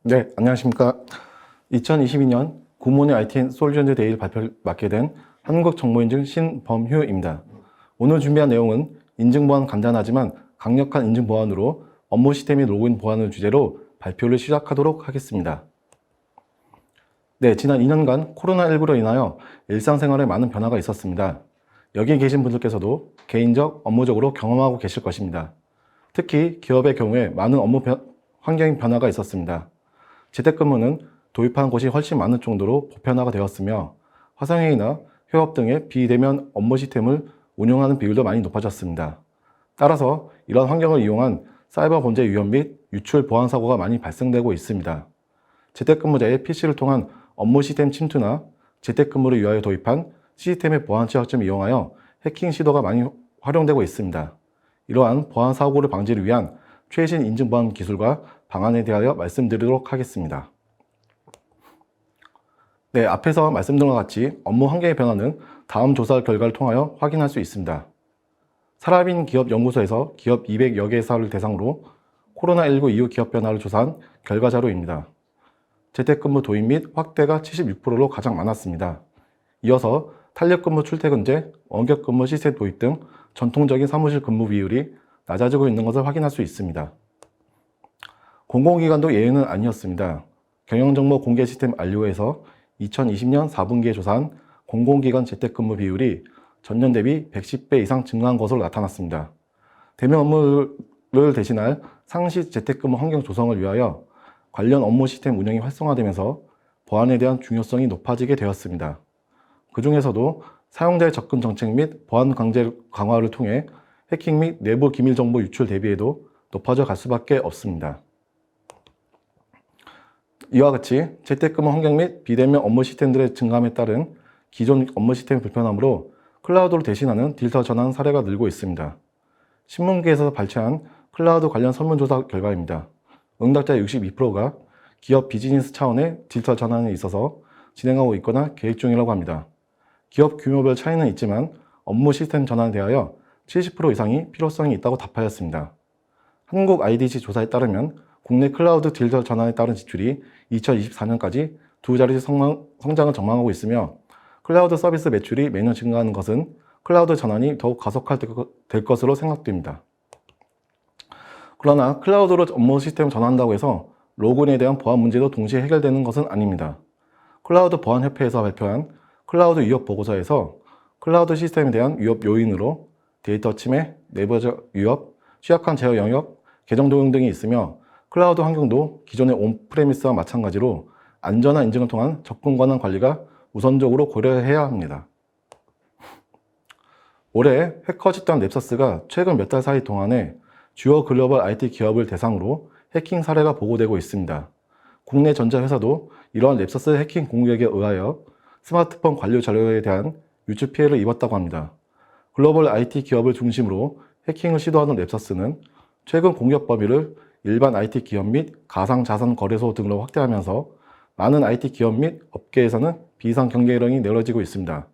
네, 안녕하십니까. 2022년 굿모닝 IT 솔루션즈 데이를 맡게 된 한국정보인증 신범휴입니다. 오늘 준비한 내용은 인증 보안 간단하지만 강력한 인증 보안으로 업무 시스템 및 로그인 보안을 주제로 발표를 시작하도록 하겠습니다. 네, 지난 2년간 코로나19로 인하여 일상생활에 많은 변화가 있었습니다. 여기 계신 분들께서도 개인적, 업무적으로 경험하고 계실 것입니다. 특히 기업의 경우에 많은 업무 환경 변화가 있었습니다. 재택근무는 도입한 곳이 훨씬 많을 정도로 보편화가 되었으며 화상회의나 협업 등의 비대면 업무 시스템을 운영하는 비율도 많이 높아졌습니다. 따라서 이러한 환경을 이용한 사이버 범죄 위험 및 유출 보안 사고가 많이 발생되고 있습니다. 재택근무자의 PC를 통한 업무 시스템 침투나 재택근무를 위하여 도입한 시스템의 보안 취약점을 이용하여 해킹 시도가 많이 활용되고 있습니다. 이러한 보안 사고를 방지를 위한 최신 인증 보안 기술과 방안에 대하여 말씀드리도록 하겠습니다. 네, 앞에서 말씀드린 것 같이 업무 환경의 변화는 다음 조사 결과를 통하여 확인할 수 있습니다. 사라빈 기업 연구소에서 기업 200여 개사를 대상으로 코로나19 이후 기업 변화를 조사한 결과 자료입니다. 재택근무 도입 및 확대가 76%로 가장 많았습니다. 이어서 탄력근무 출퇴근제, 원격근무 시스템 도입 등 전통적인 사무실 근무 비율이 낮아지고 있는 것을 확인할 수 있습니다. 공공기관도 예외는 아니었습니다. 경영정보 공개 시스템 알리오에서 2020년 4분기에 조사한 공공기관 재택근무 비율이 전년 대비 110배 이상 증가한 것으로 나타났습니다. 대면 업무를 대신할 상시 재택근무 환경 조성을 위하여 관련 업무 시스템 운영이 활성화되면서 보안에 대한 중요성이 높아지게 되었습니다. 그 중에서도 사용자의 접근 정책 및 보안 강화를 통해 해킹 및 내부 기밀 정보 유출 대비에도 높아져 갈 수밖에 없습니다. 이와 같이 재택근무 환경 및 비대면 업무 시스템들의 증감에 따른 기존 업무 시스템 불편함으로 클라우드로 대신하는 디지털 전환 사례가 늘고 있습니다. 신문계에서 발췌한 클라우드 관련 설문조사 결과입니다. 응답자 62%가 기업 비즈니스 차원의 디지털 전환에 있어서 진행하고 있거나 계획 중이라고 합니다. 기업 규모별 차이는 있지만 업무 시스템 전환에 대하여 70% 이상이 필요성이 있다고 답하였습니다. 한국 IDC 조사에 따르면 국내 클라우드 디지털 전환에 따른 지출이 2024년까지 두 자릿수 성장을 전망하고 있으며 클라우드 서비스 매출이 매년 증가하는 것은 클라우드 전환이 더욱 가속화될 것으로 생각됩니다. 그러나 클라우드로 업무 시스템을 전환한다고 해서 로그인에 대한 보안 문제도 동시에 해결되는 것은 아닙니다. 클라우드 보안협회에서 발표한 클라우드 위협 보고서에서 클라우드 시스템에 대한 위협 요인으로 데이터 침해, 내부적 위협, 취약한 제어 영역, 계정 도용 등이 있으며 클라우드 환경도 기존의 온프레미스와 마찬가지로 안전한 인증을 통한 접근 권한 관리가 우선적으로 고려해야 합니다. 올해 해커 집단 랩서스가 최근 몇 달 사이 동안에 주요 글로벌 IT 기업을 대상으로 해킹 사례가 보고되고 있습니다. 국내 전자회사도 이러한 랩서스 해킹 공격에 의하여 스마트폰 관료 자료에 대한 유출 피해를 입었다고 합니다. 글로벌 IT 기업을 중심으로 해킹을 시도하는 랩서스는 최근 공격 범위를 일반 IT 기업 및 가상자산 거래소 등으로 확대하면서 많은 IT 기업 및 업계에서는 비상 경계령이 내려지고 있습니다.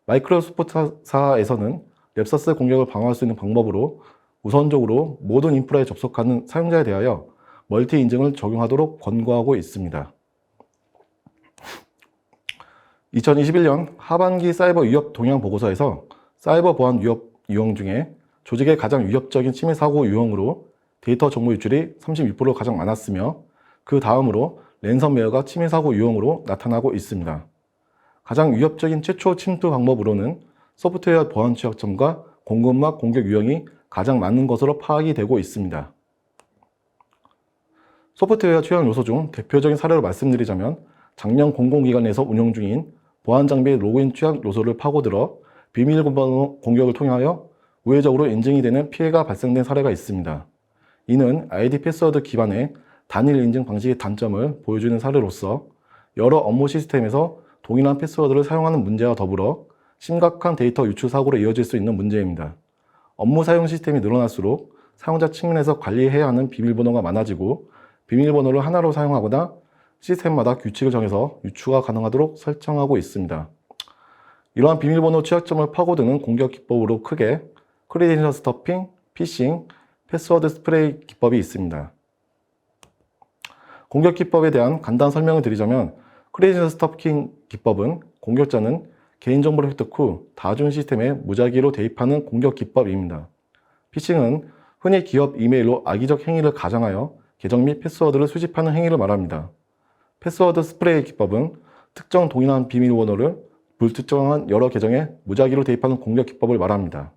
마이크로소프트사에서는 랩서스 공격을 방어할 수 있는 방법으로 우선적으로 모든 인프라에 접속하는 사용자에 대하여 멀티 인증을 적용하도록 권고하고 있습니다. 2021년 하반기 사이버 위협 동향 보고서에서 사이버 보안 위협 유형 중에 조직의 가장 위협적인 침해 사고 유형으로 데이터 정보 유출이 36% 가장 많았으며 그 다음으로 랜섬웨어가 침해 사고 유형으로 나타나고 있습니다. 가장 위협적인 최초 침투 방법으로는 소프트웨어 보안 취약점과 공급망 공격 유형이 가장 많은 것으로 파악이 되고 있습니다. 소프트웨어 취약 요소 중 대표적인 사례로 말씀드리자면 작년 공공기관에서 운영 중인 보안 장비의 로그인 취약 요소를 파고들어 비밀번호 공격을 통하여 우회적으로 인증이 되는 피해가 발생된 사례가 있습니다. 이는 아이디 패스워드 기반의 단일 인증 방식의 단점을 보여주는 사례로서 여러 업무 시스템에서 동일한 패스워드를 사용하는 문제와 더불어 심각한 데이터 유출 사고로 이어질 수 있는 문제입니다. 업무 사용 시스템이 늘어날수록 사용자 측면에서 관리해야 하는 비밀번호가 많아지고 비밀번호를 하나로 사용하거나 시스템마다 규칙을 정해서 유추가 가능하도록 설정하고 있습니다. 이러한 비밀번호 취약점을 파고드는 공격 기법으로 크게 크리덴셜 스토핑, 피싱, 패스워드 스프레이 기법이 있습니다. 공격 기법에 대한 간단한 설명을 드리자면 크레이지 스토킹 기법은 공격자는 개인정보를 획득 후 다중 시스템에 무작위로 대입하는 공격 기법입니다. 피싱은 흔히 기업 이메일로 악의적 행위를 가장하여 계정 및 패스워드를 수집하는 행위를 말합니다. 패스워드 스프레이 기법은 특정 동일한 비밀번호를 불특정한 여러 계정에 무작위로 대입하는 공격 기법을 말합니다.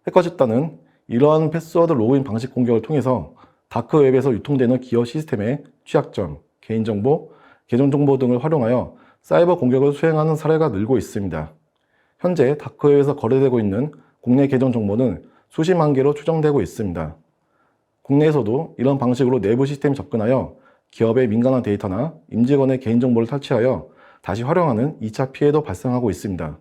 해커 집단은 이러한 패스워드 로그인 방식 공격을 통해서 다크웹에서 유통되는 기업 시스템의 취약점, 개인정보, 계정정보 등을 활용하여 사이버 공격을 수행하는 사례가 늘고 있습니다. 현재 다크웹에서 거래되고 있는 국내 계정 정보는 수십만 개로 추정되고 있습니다. 국내에서도 이런 방식으로 내부 시스템에 접근하여 기업의 민감한 데이터나 임직원의 개인정보를 탈취하여 다시 활용하는 2차 피해도 발생하고 있습니다.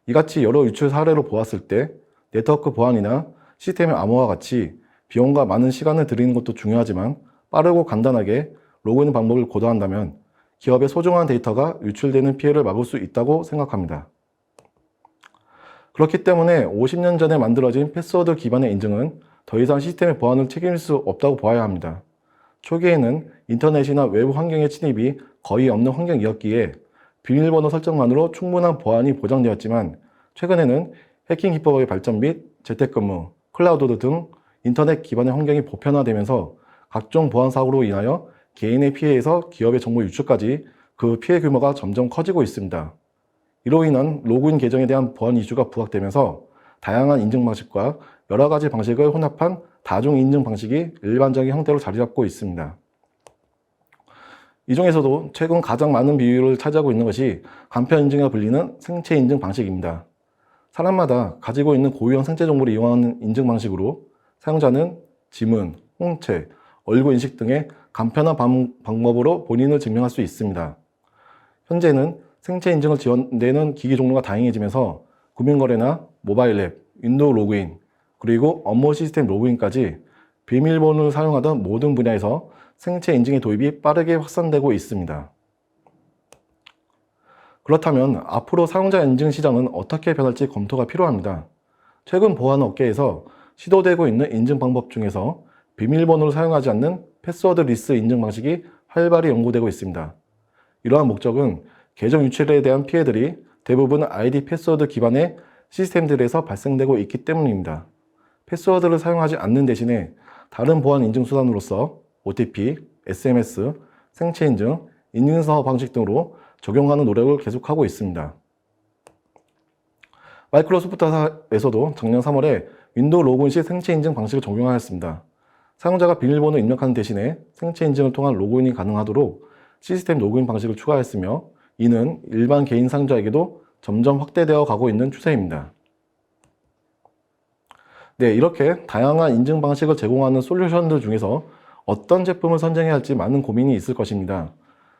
이같이 여러 유출 사례로 보았을 때 네트워크 보안이나 시스템의 암호화와 같이 비용과 많은 시간을 들이는 것도 중요하지만 빠르고 간단하게 로그인 방법을 고도한다면 기업의 소중한 데이터가 유출되는 피해를 막을 수 있다고 생각합니다. 그렇기 때문에 50년 전에 만들어진 패스워드 기반의 인증은 더 이상 시스템의 보안을 책임질 수 없다고 보아야 합니다. 초기에는 인터넷이나 외부 환경의 침입이 거의 없는 환경이었기에 비밀번호 설정만으로 충분한 보안이 보장되었지만 최근에는 해킹 기법의 발전 및 재택근무, 클라우드 등 인터넷 기반의 환경이 보편화되면서 각종 보안 사고로 인하여 개인의 피해에서 기업의 정보 유출까지 그 피해 규모가 점점 커지고 있습니다. 이로 인한 로그인 계정에 대한 보안 이슈가 부각되면서 다양한 인증 방식과 여러 가지 방식을 혼합한 다중 인증 방식이 일반적인 형태로 자리 잡고 있습니다. 이 중에서도 최근 가장 많은 비율을 차지하고 있는 것이 간편 인증이라 불리는 생체 인증 방식입니다. 사람마다 가지고 있는 고유한 생체 정보를 이용하는 인증 방식으로 사용자는 지문, 홍채, 얼굴 인식 등의 간편한 방법으로 본인을 증명할 수 있습니다. 현재는 생체 인증을 지원되는 기기 종류가 다양해지면서 금융거래나 모바일 앱, 윈도우 로그인, 그리고 업무 시스템 로그인까지 비밀번호를 사용하던 모든 분야에서 생체 인증의 도입이 빠르게 확산되고 있습니다. 그렇다면 앞으로 사용자 인증 시장은 어떻게 변할지 검토가 필요합니다. 최근 보안 업계에서 시도되고 있는 인증 방법 중에서 비밀번호를 사용하지 않는 패스워드리스 인증 방식이 활발히 연구되고 있습니다. 이러한 목적은 계정 유출에 대한 피해들이 대부분 아이디 패스워드 기반의 시스템들에서 발생되고 있기 때문입니다. 패스워드를 사용하지 않는 대신에 다른 보안 인증 수단으로서 OTP, SMS, 생체 인증, 인증서 방식 등으로 적용하는 노력을 계속하고 있습니다. 마이크로소프트에서도 작년 3월에 윈도우 로그인 시 생체 인증 방식을 적용하였습니다. 사용자가 비밀번호 입력하는 대신에 생체 인증을 통한 로그인이 가능하도록 시스템 로그인 방식을 추가했으며 이는 일반 개인 사용자에게도 점점 확대되어 가고 있는 추세입니다. 네, 이렇게 다양한 인증 방식을 제공하는 솔루션들 중에서 어떤 제품을 선정해야 할지 많은 고민이 있을 것입니다.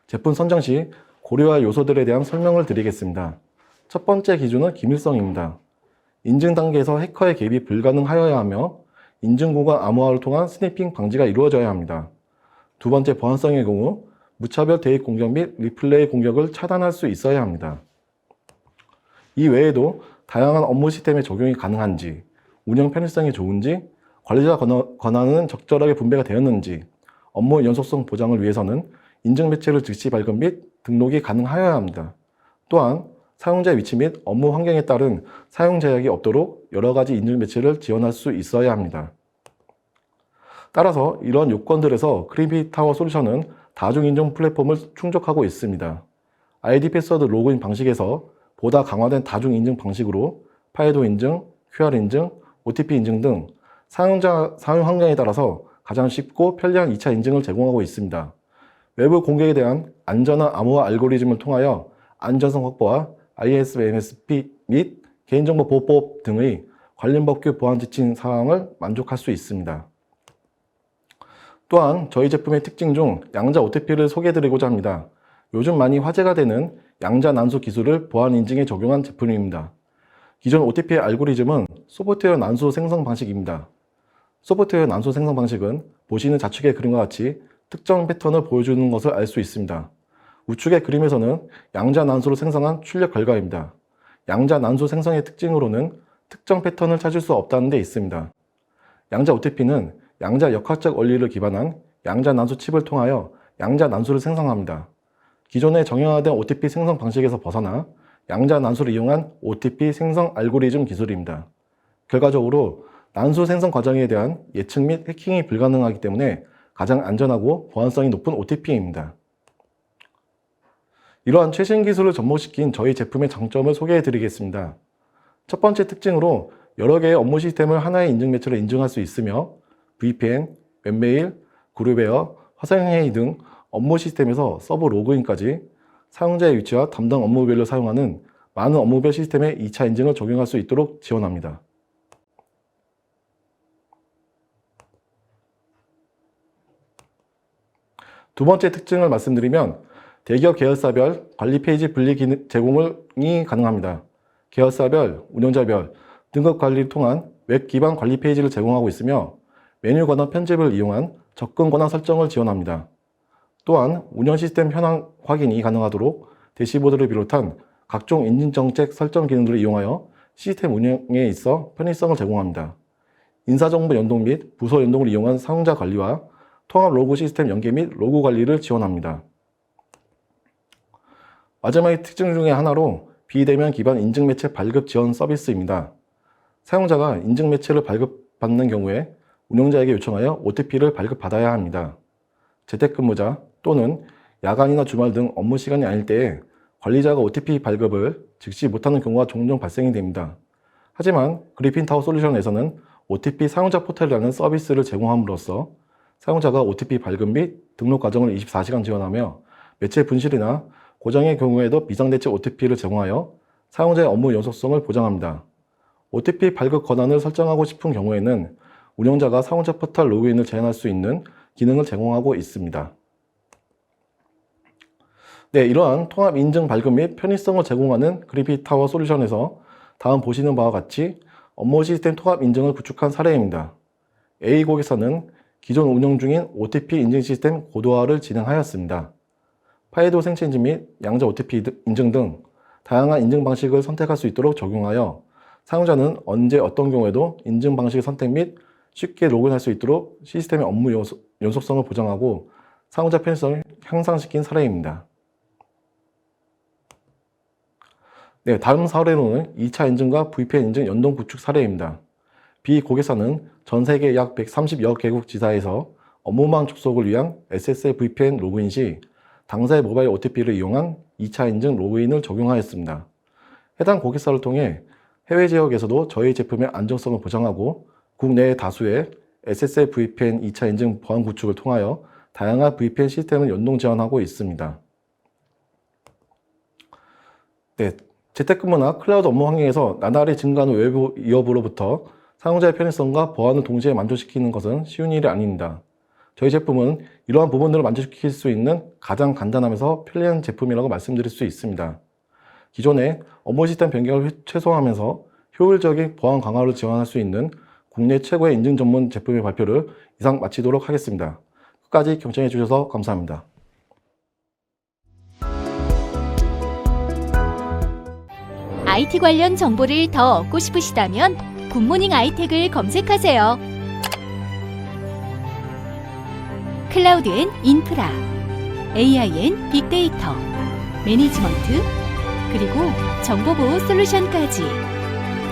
제품 선정 시 고려할 요소들에 대한 설명을 드리겠습니다. 첫 번째 기준은 기밀성입니다. 인증 단계에서 해커의 개입이 불가능하여야 하며 인증구간 암호화를 통한 스니핑 방지가 이루어져야 합니다. 두 번째 보안성의 경우 무차별 대입 공격 및 리플레이 공격을 차단할 수 있어야 합니다. 이 외에도 다양한 업무 시스템에 적용이 가능한지, 운영 편의성이 좋은지, 관리자 권한은 적절하게 분배가 되었는지, 업무 연속성 보장을 위해서는 인증 매체를 즉시 발급 및 등록이 가능하여야 합니다. 또한 사용자의 위치 및 업무 환경에 따른 사용 제약이 없도록 여러 가지 인증 매체를 지원할 수 있어야 합니다. 따라서 이런 요건들에서 크리비타워 솔루션은 다중인증 플랫폼을 충족하고 있습니다. 아이디 패스워드 로그인 방식에서 보다 강화된 다중인증 방식으로 파이도 인증, QR 인증, OTP 인증 등 사용자 사용 환경에 따라서 가장 쉽고 편리한 2차 인증을 제공하고 있습니다. 외부 공격에 대한 안전한 암호화 알고리즘을 통하여 안전성 확보와 ISMS 및 개인정보 보호법 등의 관련 법규 보안 지침 사항을 만족할 수 있습니다. 또한 저희 제품의 특징 중 양자 OTP를 소개해드리고자 합니다. 요즘 많이 화제가 되는 양자 난수 기술을 보안 인증에 적용한 제품입니다. 기존 OTP의 알고리즘은 소프트웨어 난수 생성 방식입니다. 소프트웨어 난수 생성 방식은 보시는 좌측의 그림과 같이 특정 패턴을 보여주는 것을 알 수 있습니다. 우측의 그림에서는 양자 난수로 생성한 출력 결과입니다. 양자 난수 생성의 특징으로는 특정 패턴을 찾을 수 없다는 데 있습니다. 양자 OTP는 양자 역학적 원리를 기반한 양자 난수 칩을 통하여 양자 난수를 생성합니다. 기존의 정형화된 OTP 생성 방식에서 벗어나 양자 난수를 이용한 OTP 생성 알고리즘 기술입니다. 결과적으로 난수 생성 과정에 대한 예측 및 해킹이 불가능하기 때문에 가장 안전하고 보안성이 높은 OTP입니다. 이러한 최신 기술을 접목시킨 저희 제품의 장점을 소개해 드리겠습니다. 첫 번째 특징으로 여러 개의 업무 시스템을 하나의 인증 매체로 인증할 수 있으며 VPN, 웹메일, 그룹웨어, 화상회의 등 업무 시스템에서 서버 로그인까지 사용자의 위치와 담당 업무별로 사용하는 많은 업무별 시스템의 2차 인증을 적용할 수 있도록 지원합니다. 두 번째 특징을 말씀드리면 대기업 계열사별 관리 페이지 분리 기능 제공이 가능합니다. 계열사별, 운영자별, 등급 관리를 통한 웹 기반 관리 페이지를 제공하고 있으며 메뉴 권한 편집을 이용한 접근 권한 설정을 지원합니다. 또한 운영 시스템 현황 확인이 가능하도록 대시보드를 비롯한 각종 인증 정책 설정 기능들을 이용하여 시스템 운영에 있어 편의성을 제공합니다. 인사정보 연동 및 부서 연동을 이용한 사용자 관리와 통합 로그 시스템 연계 및 로그 관리를 지원합니다. 마지막의 특징 중에 하나로 비대면 기반 인증 매체 발급 지원 서비스입니다. 사용자가 인증 매체를 발급받는 경우에 운영자에게 요청하여 OTP를 발급받아야 합니다. 재택근무자 또는 야간이나 주말 등 업무 시간이 아닐 때에 관리자가 OTP 발급을 즉시 못하는 경우가 종종 발생이 됩니다. 하지만 그리핀타워 솔루션에서는 OTP 사용자 포털이라는 서비스를 제공함으로써 사용자가 OTP 발급 및 등록 과정을 24시간 지원하며 매체 분실이나 고장의 경우에도 비상대책 OTP를 제공하여 사용자의 업무 연속성을 보장합니다. OTP 발급 권한을 설정하고 싶은 경우에는 운영자가 사용자 포털 로그인을 제한할 수 있는 기능을 제공하고 있습니다. 네, 이러한 통합 인증 발급 및 편의성을 제공하는 그리핀타워 솔루션에서 다음 보시는 바와 같이 업무 시스템 통합 인증을 구축한 사례입니다. A 고객사는 기존 운영 중인 OTP 인증 시스템 고도화를 진행하였습니다. 파이도 생체 인증 및 양자 OTP 인증 등 다양한 인증 방식을 선택할 수 있도록 적용하여 사용자는 언제 어떤 경우에도 인증 방식 선택 및 쉽게 로그인할 수 있도록 시스템의 업무 연속성을 보장하고 사용자 편의성을 향상시킨 사례입니다. 네, 다음 사례로는 2차 인증과 VPN 인증 연동 구축 사례입니다. B 고객사는 전 세계 약 130여 개국 지사에서 업무망 접속을 위한 SSL VPN 로그인 시 당사의 모바일 OTP를 이용한 2차 인증 로그인을 적용하였습니다. 해당 고객사를 통해 해외 지역에서도 저희 제품의 안정성을 보장하고 국내의 다수의 SSL VPN 2차 인증 보안 구축을 통하여 다양한 VPN 시스템을 연동 지원하고 있습니다. 네, 재택근무나 클라우드 업무 환경에서 나날이 증가하는 외부 위협으로부터 사용자의 편의성과 보안을 동시에 만족시키는 것은 쉬운 일이 아닙니다. 저희 제품은 이러한 부분들을 만족시킬 수 있는 가장 간단하면서 편리한 제품이라고 말씀드릴 수 있습니다. 기존의 업무 시스템 변경을 최소화하면서 효율적인 보안 강화를 지원할 수 있는 국내 최고의 인증 전문 제품의 발표를 이상 마치도록 하겠습니다. 끝까지 경청해 주셔서 감사합니다. IT 관련 정보를 더 얻고 싶으시다면 굿모닝 아이텍을 검색하세요. 클라우드 앤 인프라, AI 앤 빅데이터, 매니지먼트, 그리고 정보보호 솔루션까지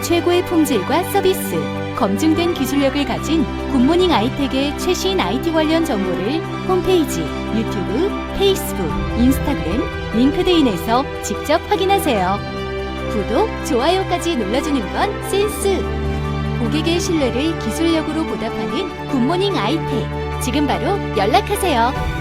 최고의 품질과 서비스, 검증된 기술력을 가진 굿모닝 아이텍의 최신 IT 관련 정보를 홈페이지, 유튜브, 페이스북, 인스타그램, 링크드인에서 직접 확인하세요. 구독, 좋아요까지 눌러주는 건 센스! 고객의 신뢰를 기술력으로 보답하는 굿모닝 아이텍. 지금 바로 연락하세요.